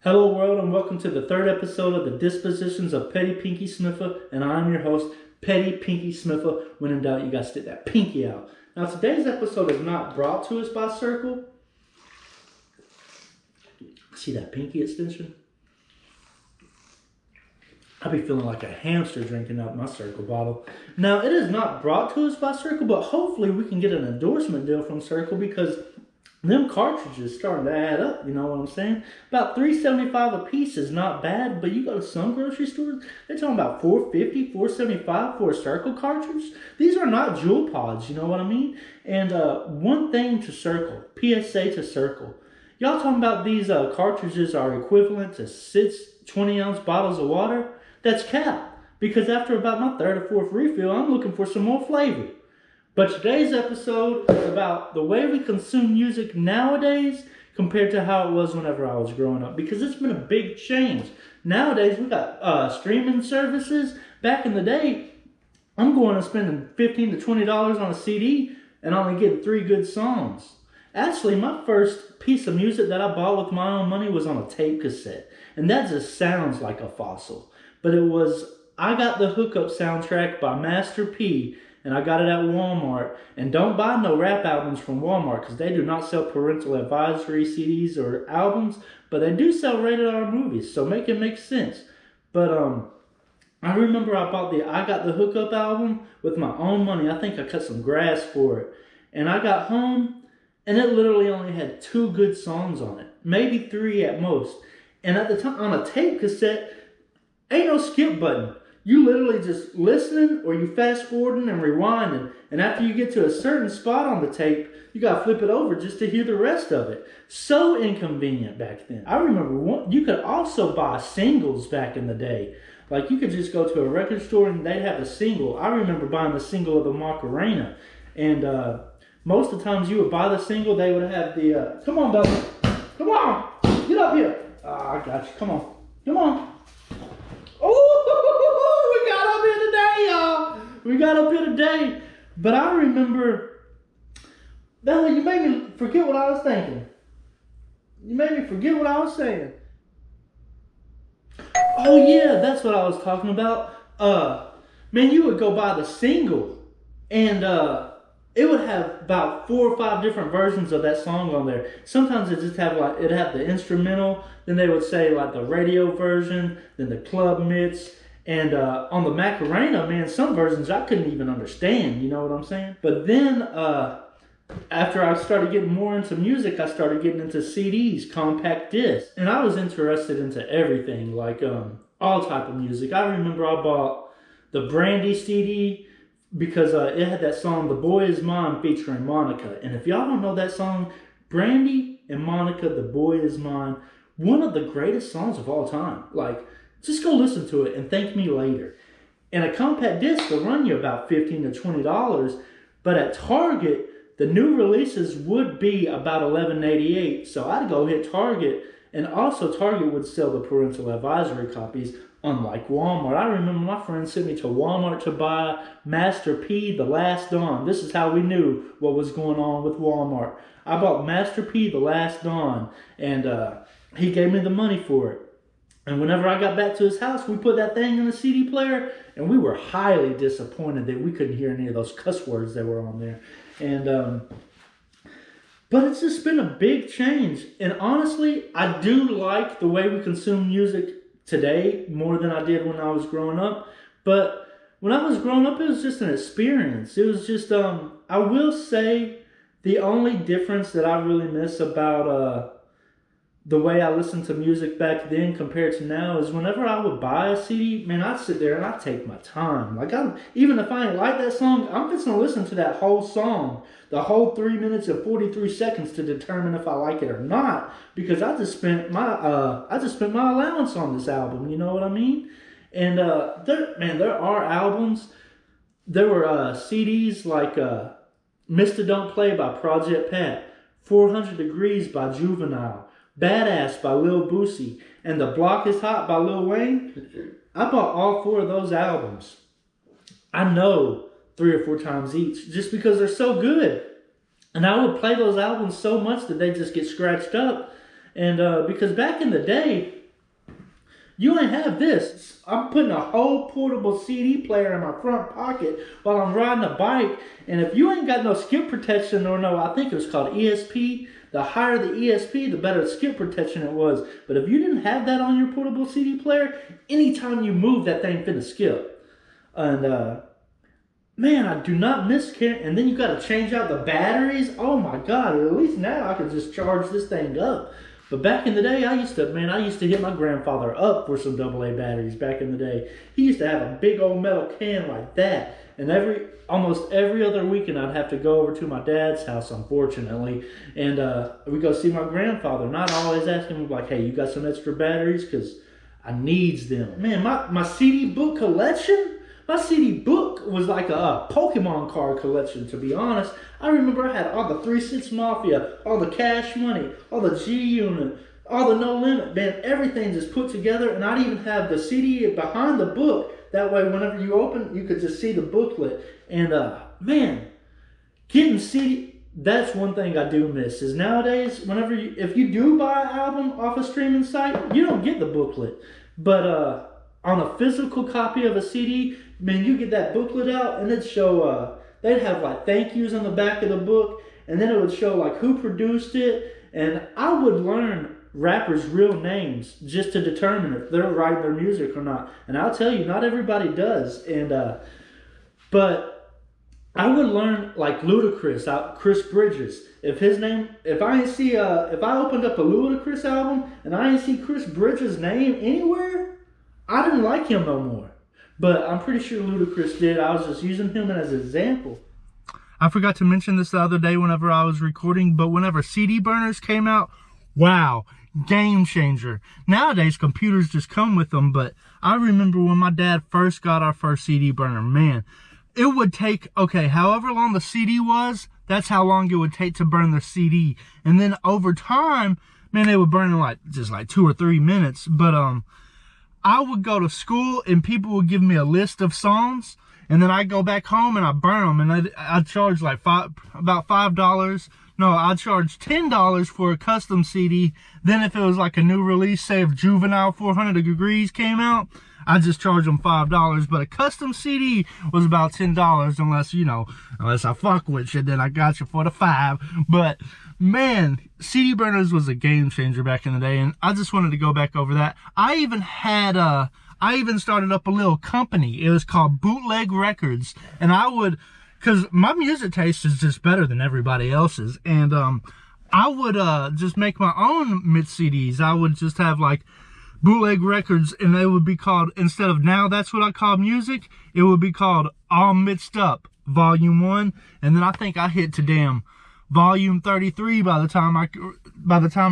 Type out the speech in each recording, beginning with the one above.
Hello world and welcome to the third episode of the Dispositions of Petty Pinky Smiffa, and I'm your host, Petty Pinky Smiffa. When in doubt, you gotta stick that pinky out. Now today's episode is not brought to us by Circle. See that pinky extension? I be feeling like a hamster drinking out my Circle bottle. Now it is not brought to us by Circle, but hopefully we can get an endorsement deal from Circle because them cartridges starting to add up, you know what I'm saying? About $3.75 a piece is not bad, but you go to some grocery stores, they're talking about $4.50, $4.75 for a Circle cartridge. These are not jewel pods, you know what I mean? And one thing to Circle, PSA to Circle. Y'all talking about these cartridges are equivalent to 6 20-ounce bottles of water? That's cap, because after about my third or fourth refill, I'm looking for some more flavor. But today's episode is about the way we consume music nowadays compared to how it was whenever I was growing up. Because it's been a big change. Nowadays, we got streaming services. Back in the day, I'm going and spending $15 to $20 on a CD and only getting 3 good songs. Actually, my first piece of music that I bought with my own money was on a tape cassette. And that just sounds like a fossil. But it was I Got the Hookup soundtrack by Master P. And I got it at Walmart. And don't buy no rap albums from Walmart because they do not sell parental advisory CDs or albums. But they do sell rated R movies. So make it make sense. But I remember I bought the I Got the Hookup album with my own money. I think I cut some grass for it. And I got home and it literally only had 2 good songs on it. Maybe 3 at most. And at the time on a tape cassette, ain't no skip button. You literally just listening or you fast forwarding and rewinding. And after you get to a certain spot on the tape, you got to flip it over just to hear the rest of it. So inconvenient back then. I remember you could also buy singles back in the day. Like you could just go to a record store and they'd have a single. I remember buying the single of the Macarena. And most of the times you would buy the single, they would have the, come on, Bella. Come on. Get up here. I got you. Come on. Come on. Oh, we got up here today, y'all. We got up here today. But I remember, Bella, you made me forget what I was thinking. You made me forget what I was saying. Oh, yeah, that's what I was talking about. Man, you would go buy the single, and it would have about 4 or 5 different versions of that song on there. Sometimes it just have it'd have the instrumental, then they would say like the radio version, then the club mix, and on the Macarena, man, some versions I couldn't even understand, you know what I'm saying? But then after I started getting more into music, I started getting into CDs, compact discs, and I was interested into everything, like all type of music. I remember I bought the Brandy CD, because it had that song, The Boy Is Mine, featuring Monica. And if y'all don't know that song, Brandy and Monica, The Boy Is Mine, one of the greatest songs of all time. Like, just go listen to it and thank me later. And a compact disc will run you about $15 to $20. But at Target, the new releases would be about $11.88. So I'd go hit Target. And also Target would sell the parental advisory copies, unlike Walmart. I remember my friend sent me to Walmart to buy Master P, The Last Dawn. This is how we knew what was going on with Walmart. I bought Master P, The Last Dawn, and he gave me the money for it. And whenever I got back to his house, we put that thing in the CD player, and we were highly disappointed that we couldn't hear any of those cuss words that were on there. And but it's just been a big change. And honestly, I do like the way we consume music today more than I did when I was growing up. But when I was growing up, it was just an experience. It was just, I will say the only difference that I really miss about the way I listened to music back then compared to now is whenever I would buy a CD, man, I'd sit there and I'd take my time. Like, even if I ain't like that song, I'm just going to listen to that whole song, the whole 3 minutes and 43 seconds to determine if I like it or not, because I just spent my allowance on this album, you know what I mean? And there are albums. There were CDs like Mr. Don't Play by Project Pat, 400 Degrees by Juvenile, Badass by Lil Boosie, and The Block Is Hot by Lil Wayne. I bought all 4 of those albums. I know 3 or 4 times each, just because they're so good. And I would play those albums so much that they just get scratched up. And because back in the day, you ain't have this. I'm putting a whole portable CD player in my front pocket while I'm riding a bike. And if you ain't got no skip protection or no, I think it was called ESP, the higher the ESP, the better skip protection it was. But if you didn't have that on your portable CD player, anytime you move, that thing finna skip. And man, I do not miss carrying. And then you got to change out the batteries. Oh my God! At least now I can just charge this thing up. But back in the day, I used to hit my grandfather up for some AA batteries back in the day. He used to have a big old metal can like that. And almost every other weekend, I'd have to go over to my dad's house, unfortunately. And we go see my grandfather. Not always asking him, like, hey, you got some extra batteries? Because I needs them. Man, my CD book collection? My CD book was like a Pokemon card collection, to be honest. I remember I had all the 3-6 Mafia, all the Cash Money, all the G-Unit, all the No Limit. Man, everything just put together, and I'd even have the CD behind the book. That way, whenever you open, you could just see the booklet. And, man, getting CD, that's one thing I do miss, is nowadays, if you do buy an album off a streaming site, you don't get the booklet. But, on a physical copy of a CD, man, you get that booklet out, and it'd show, they'd have like thank yous on the back of the book, and then it would show like who produced it, and I would learn rappers' real names just to determine if they're writing their music or not. And I'll tell you, not everybody does. And but I would learn like Ludacris, Chris Bridges. If I opened up a Ludacris album and I didn't see Chris Bridges' name anywhere, I didn't like him no more. But I'm pretty sure Ludacris did. I was just using him as an example. I forgot to mention this the other day whenever I was recording, but whenever CD burners came out, wow, game changer. Nowadays, computers just come with them, but I remember when my dad first got our first CD burner, man, it would take, however long the CD was, that's how long it would take to burn the CD. And then over time, man, it would burn in just 2 or 3 minutes. But I would go to school and people would give me a list of songs, and then I go back home and I burn them, and I'd charge about $5. No, I'd charge $10 for a custom CD. Then if it was like a new release, say if Juvenile 400 Degrees came out, I'd just charge them $5. But a custom CD was about $10, unless I fuck with you, then I got you for the $5. But man, CD burners was a game changer back in the day, and I just wanted to go back over that. I even started up a little company. It was called Bootleg Records, and because my music taste is just better than everybody else's, and I would just make my own mix CDs. I would just have like Bootleg Records, and they would be called, instead of Now That's What I Call Music, it would be called All Mixed Up Volume 1, and then I think I hit to damn Volume 33 by the time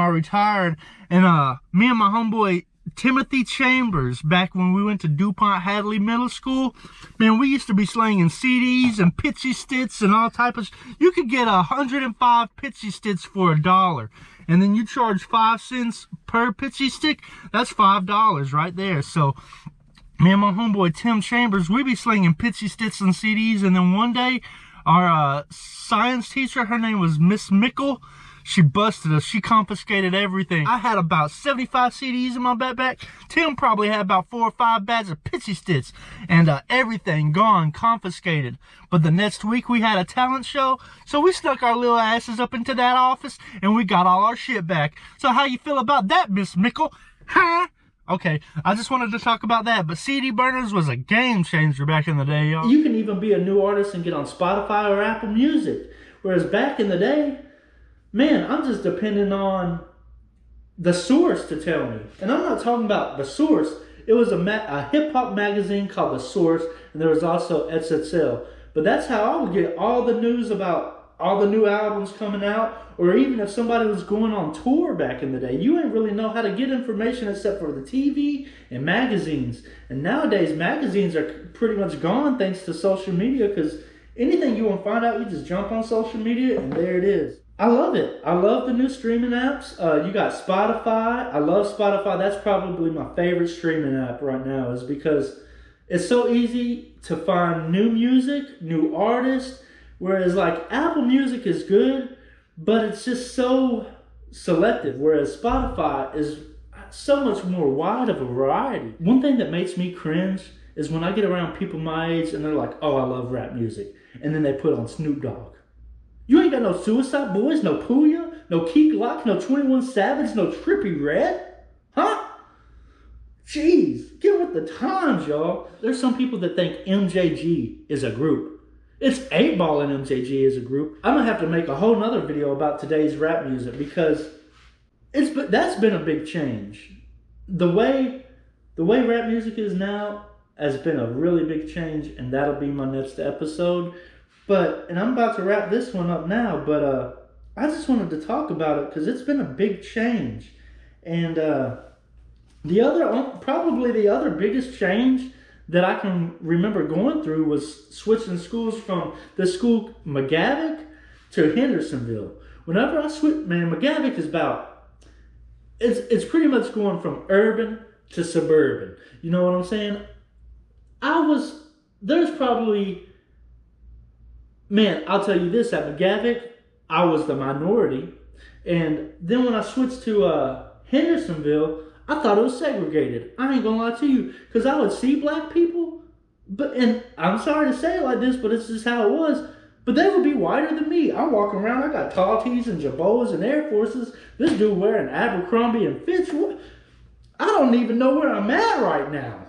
I retired. And me and my homeboy Timothy Chambers, back when we went to DuPont Hadley Middle School, man, we used to be slinging CDs and pitchy sticks and all type of. You could get 105 pitchy sticks for $1, and then you charge 5 cents per pitchy stick. That's $5 right there. So me and my homeboy Tim Chambers, we be slinging pitchy sticks and CDs, and then one day our science teacher, her name was Miss Mickle, she busted us. She confiscated everything. I had about 75 CDs in my backpack. Tim probably had about 4 or 5 bags of pitchy sticks, and everything gone, confiscated. But the next week we had a talent show, so we stuck our little asses up into that office and we got all our shit back. So how you feel about that, Miss Mickle? Huh? Okay, I just wanted to talk about that, but CD burners was a game changer back in the day, y'all. You can even be a new artist and get on Spotify or Apple Music. Whereas back in the day, man, I'm just depending on the source to tell me. And I'm not talking about the source. It was a hip-hop magazine called The Source, and there was also XXL. But that's how I would get all the news about all the new albums coming out, or even if somebody was going on tour back in the day. You ain't really know how to get information except for the TV and magazines. And nowadays, magazines are pretty much gone thanks to social media, because anything you want to find out, you just jump on social media and there it is. I love it. I love the new streaming apps. You got Spotify. I love Spotify. That's probably my favorite streaming app right now, is because it's so easy to find new music, new artists. Whereas like Apple Music is good, but it's just so selective, whereas Spotify is so much more wide of a variety. One thing that makes me cringe is when I get around people my age and they're like, oh, I love rap music. And then they put on Snoop Dogg. You ain't got no Suicide Boys, no Puya, no Key Glock, no 21 Savage, no Trippie Redd. Huh? Jeez, get with the times, y'all. There's some people that think MJG is a group. It's 8-Ball and MJG is a group. I'm gonna have to make a whole nother video about today's rap music because that's been a big change. The way rap music is now has been a really big change, and that'll be my next episode. And I'm about to wrap this one up now, but I just wanted to talk about it because it's been a big change. And probably the other biggest change that I can remember going through was switching schools from the school McGavick to Hendersonville. Whenever I switch, man, McGavick is it's pretty much going from urban to suburban. You know what I'm saying? There's probably, man, I'll tell you this, at McGavick, I was the minority. And then when I switched to Hendersonville, I thought it was segregated. I ain't gonna lie to you, because I would see black people, and I'm sorry to say it like this, but it's just how it was, but they would be whiter than me. I'm walking around, I got tall tees and Jabos and Air Forces. This dude wearing Abercrombie and Fitch. I don't even know where I'm at right now.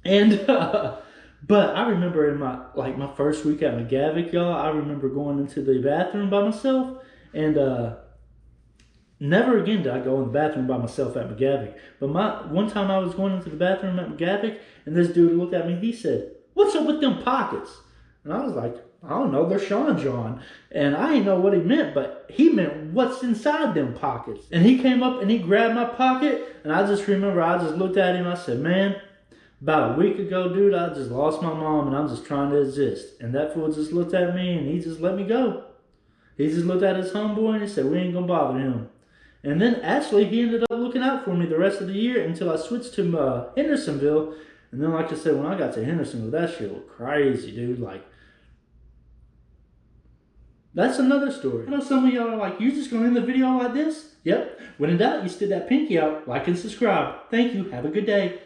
And, but I remember in my first week at McGavick, y'all, I remember going into the bathroom by myself, and never again did I go in the bathroom by myself at McGavick. But one time I was going into the bathroom at McGavick, and this dude looked at me. He said, "What's up with them pockets?" And I was like, "I don't know. They're Sean John." And I didn't know what he meant, but he meant what's inside them pockets. And he came up and he grabbed my pocket, and I just remember I just looked at him. I said, "Man, about a week ago, dude, I just lost my mom, and I'm just trying to exist." And that fool just looked at me, and he just let me go. He just looked at his homeboy, and he said, "We ain't gonna bother him." And then actually he ended up looking out for me the rest of the year until I switched to Hendersonville. And then, like I said, when I got to Hendersonville, that shit was crazy, dude. Like, that's another story. I know some of y'all are like, "You just gonna end the video like this?" Yep. When in doubt, you stick that pinky out, like and subscribe. Thank you. Have a good day.